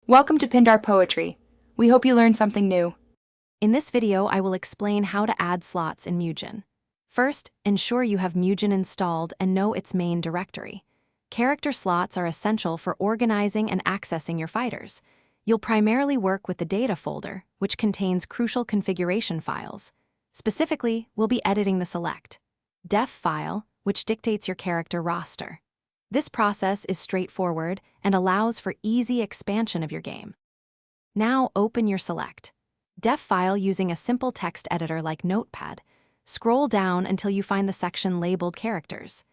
Welcome to Pindar Poetry. We hope you learned something new. In this video, I will explain how to add slots in Mugen. First, ensure you have Mugen installed and know its main directory. Character slots are essential for organizing and accessing your fighters. You'll primarily work with the data folder, which contains crucial configuration files. Specifically, we'll be editing the select def file, which dictates your character roster. This process is straightforward and allows for easy expansion of your game. Now open your select def file using a simple text editor like Notepad. Scroll down until you find the section labeled characters.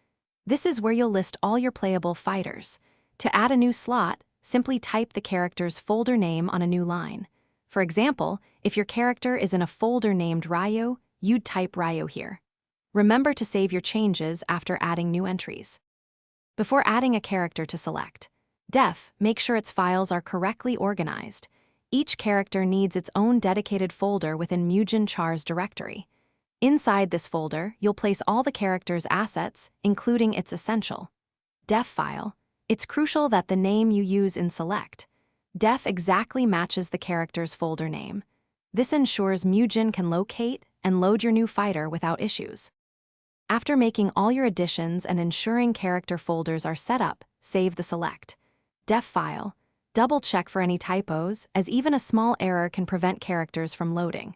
This is where you'll list all your playable fighters. To add a new slot, simply type the character's folder name on a new line. For example, if your character is in a folder named Ryo, you'd type Ryo here. Remember to save your changes after adding new entries. Before adding a character to select def, make sure its files are correctly organized. Each character needs its own dedicated folder within Mugen directory. Inside this folder, you'll place all the character's assets, including its essential def file. It's crucial that the name you use in select def exactly matches the character's folder name. This ensures Mugen can locate and load your new fighter without issues. After making all your additions and ensuring character folders are set up, save the select def file. Double-check for any typos, as even a small error can prevent characters from loading.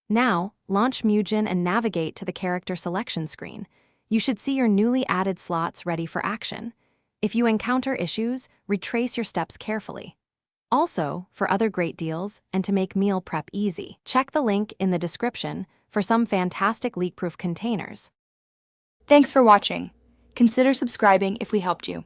Now, launch Mugen and navigate to the character selection screen. You should see your newly added slots ready for action. If you encounter issues, retrace your steps carefully. Also, for other great deals and to make meal prep easy, check the link in the description for some fantastic leak-proof containers. Thanks for watching. Consider subscribing if we helped you.